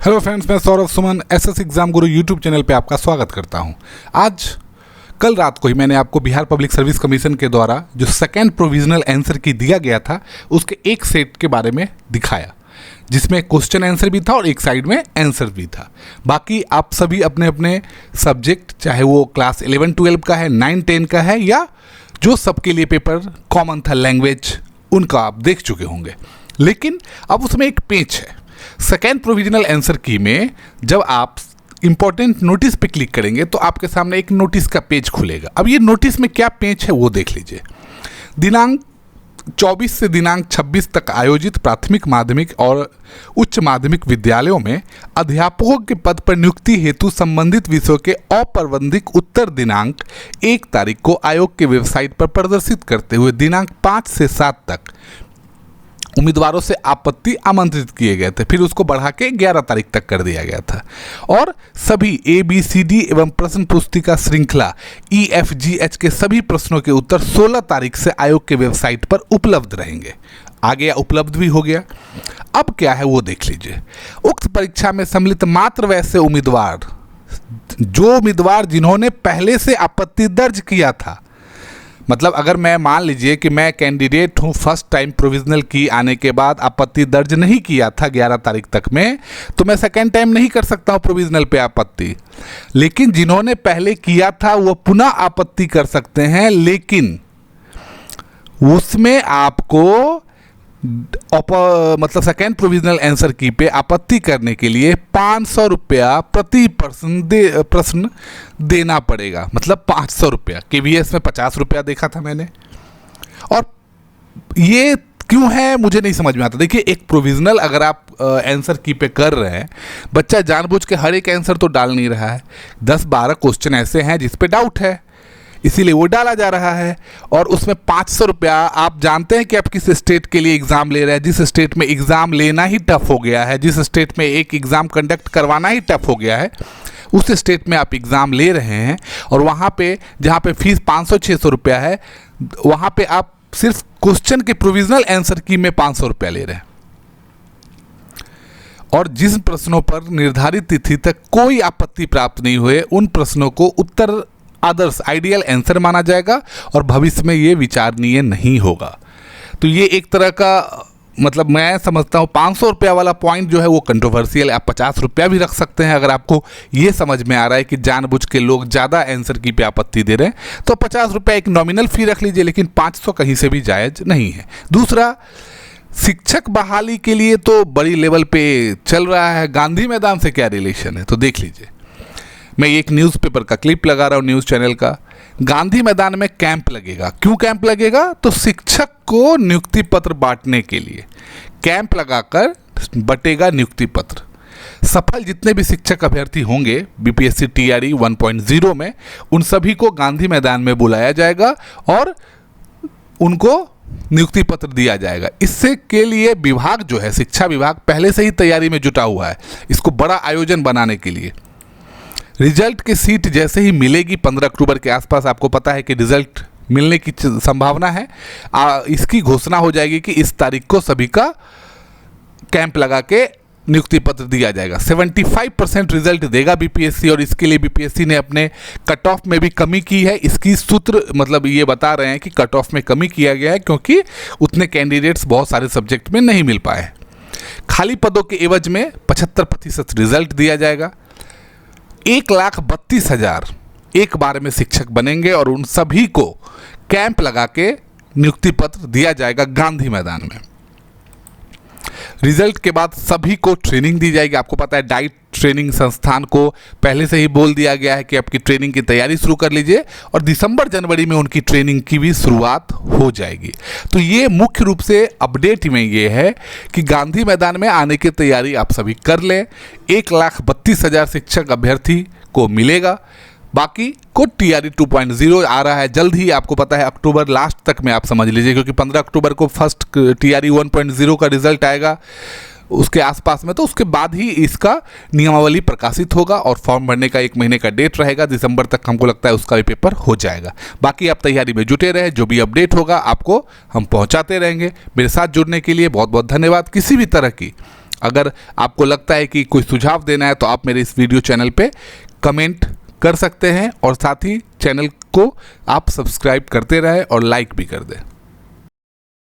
Hello friends, मैं Saurabh Suman SS exam गुरु YouTube channel पे आपका स्वागत करता हूं। आज कल रात को ही मैंने आपको बिहार पब्लिक सर्विस कमीशन के द्वारा जो सेकेंड प्रोविजनल आंसर की दिया गया था उसके एक सेट के बारे में दिखाया, जिसमें क्वेश्चन आंसर भी था और एक साइड में आंसर भी था। बाकी आप सभी अपने अपने सब्जेक्ट, चाहे वो क्लास 11-12 का है, 9-10 का है, या जो सबके लिए पेपर कॉमन था लैंग्वेज, उनका आप देख चुके होंगे। लेकिन अब उसमें एक पेच है। सेकेंड प्रोविजनल आंसर की में जब आप इंपॉर्टेंट नोटिस पे क्लिक करेंगे तो आपके सामने एक नोटिस का पेज खुलेगा। अब ये नोटिस में क्या पेज है वो देख लीजिए। दिनांक 24 से दिनांक 26 तक आयोजित प्राथमिक, माध्यमिक और उच्च माध्यमिक विद्यालयों में अध्यापकों के पद पर नियुक्ति हेतु संबंधित विषयों के अप्रबंधित उत्तर दिनांक 1 तारीख को आयोग के वेबसाइट पर प्रदर्शित करते हुए दिनांक 5 से 7 तक उम्मीदवारों से आपत्ति आमंत्रित किए गए थे। फिर उसको बढ़ा के 11 तारीख तक कर दिया गया था। और सभी ABCD एवं प्रश्न पुस्तिका श्रृंखला EFGH के सभी प्रश्नों के उत्तर 16 तारीख से आयोग के वेबसाइट पर उपलब्ध रहेंगे। आ गया, उपलब्ध भी हो गया। अब क्या है वो देख लीजिए। उक्त परीक्षा में सम्मिलित मात्र वैसे उम्मीदवार जिन्होंने पहले से आपत्ति दर्ज किया था, मतलब अगर मैं मान लीजिए कि मैं कैंडिडेट हूँ, फर्स्ट टाइम प्रोविजनल की आने के बाद आपत्ति दर्ज नहीं किया था 11 तारीख तक में, तो मैं सेकेंड टाइम नहीं कर सकता हूँ प्रोविजनल पे आपत्ति। लेकिन जिन्होंने पहले किया था वो पुनः आपत्ति कर सकते हैं, लेकिन उसमें आपको मतलब सेकेंड प्रोविजनल आंसर की पे आपत्ति करने के लिए 500 रुपया प्रति प्रश्न देना पड़ेगा। मतलब 500 रुपया। KVS में 50 रुपया देखा था मैंने। और ये क्यों है मुझे नहीं समझ में आता। देखिए, एक प्रोविजनल अगर आप आंसर की पे कर रहे हैं, बच्चा जानबूझ के हर एक आंसर तो डाल नहीं रहा है। 10-12 क्वेश्चन ऐसे हैं जिस पे डाउट है, इसीलिए वो डाला जा रहा है। और उसमें 500 रुपया, आप जानते हैं कि आप किस स्टेट के लिए एग्ज़ाम ले रहे हैं, जिस स्टेट में एग्ज़ाम लेना ही टफ हो गया है, जिस स्टेट में एक एग्ज़ाम कंडक्ट करवाना ही टफ हो गया है, उस स्टेट में आप एग्ज़ाम ले रहे हैं। और वहाँ पे जहाँ पे फीस 500-600 रुपया है, वहाँ पे आप सिर्फ क्वेश्चन के प्रोविजनल आंसर की में 500 रुपया ले रहे हैं। और जिन प्रश्नों पर निर्धारित तिथि तक कोई आपत्ति प्राप्त नहीं हुए, उन प्रश्नों को उत्तर आदर्श आइडियल आंसर माना जाएगा और भविष्य में ये विचारणीय नहीं होगा। तो ये एक तरह का, मतलब मैं समझता हूँ 500 रुपया वाला पॉइंट जो है वो कंट्रोवर्शियल है। आप 50 रुपया भी रख सकते हैं अगर आपको ये समझ में आ रहा है कि जानबूझ के लोग ज़्यादा आंसर की पे आपत्ति दे रहे हैं, तो 50 रुपया एक नॉमिनल फ़ी रख लीजिए, लेकिन 500 कहीं से भी जायज़ नहीं है। दूसरा, शिक्षक बहाली के लिए तो बड़ी लेवल पे चल रहा है। गांधी मैदान से क्या रिलेशन है तो देख लीजिए। मैं एक न्यूज़पेपर का क्लिप लगा रहा हूँ, न्यूज़ चैनल का। गांधी मैदान में कैंप लगेगा। क्यों कैंप लगेगा? तो शिक्षक को नियुक्ति पत्र बांटने के लिए कैंप लगाकर बटेगा नियुक्ति पत्र। सफल जितने भी शिक्षक अभ्यर्थी होंगे BPSC TRE 1.0 में, उन सभी को गांधी मैदान में बुलाया जाएगा और उनको नियुक्ति पत्र दिया जाएगा। इससे के लिए विभाग जो है, शिक्षा विभाग पहले से ही तैयारी में जुटा हुआ है इसको बड़ा आयोजन बनाने के लिए। रिजल्ट की सीट जैसे ही मिलेगी 15 अक्टूबर के आसपास, आपको पता है कि रिजल्ट मिलने की संभावना है, इसकी घोषणा हो जाएगी कि इस तारीख को सभी का कैंप लगा के नियुक्ति पत्र दिया जाएगा। 75% रिजल्ट देगा BPSC, और इसके लिए BPSC ने अपने कट ऑफ में भी कमी की है। इसकी सूत्र मतलब ये बता रहे हैं कि कट ऑफ में कमी किया गया है क्योंकि उतने कैंडिडेट्स बहुत सारे सब्जेक्ट में नहीं मिल पाए। खाली पदों के एवज में 75% रिजल्ट दिया जाएगा। 1,32,000 एक बार में शिक्षक बनेंगे और उन सभी को कैंप लगा के नियुक्ति पत्र दिया जाएगा गांधी मैदान में। रिजल्ट के बाद सभी को ट्रेनिंग दी जाएगी। आपको पता है डाइट ट्रेनिंग संस्थान को पहले से ही बोल दिया गया है कि आपकी ट्रेनिंग की तैयारी शुरू कर लीजिए, और दिसंबर-जनवरी में उनकी ट्रेनिंग की भी शुरुआत हो जाएगी। तो ये मुख्य रूप से अपडेट में ये है कि गांधी मैदान में आने की तैयारी आप सभी कर लें। 1,32,000 शिक्षक अभ्यर्थी को मिलेगा। बाकी को TRE 2.0 आ रहा है जल्द ही, आपको पता है अक्टूबर लास्ट तक में आप समझ लीजिए, क्योंकि 15 अक्टूबर को फर्स्ट TRE 1.0 का रिजल्ट आएगा उसके आसपास में, तो उसके बाद ही इसका नियमावली प्रकाशित होगा और फॉर्म भरने का 1 महीने का डेट रहेगा। दिसंबर तक हमको लगता है उसका भी पेपर हो जाएगा। बाकी आप तैयारी में जुटे रहे, जो भी अपडेट होगा आपको हम पहुंचाते रहेंगे। मेरे साथ जुड़ने के लिए बहुत बहुत धन्यवाद। किसी भी तरह की अगर आपको लगता है कि कोई सुझाव देना है तो आप मेरे इस वीडियो चैनल पे कमेंट कर सकते हैं और साथ ही चैनल को आप सब्सक्राइब करते रहें और लाइक भी कर दें।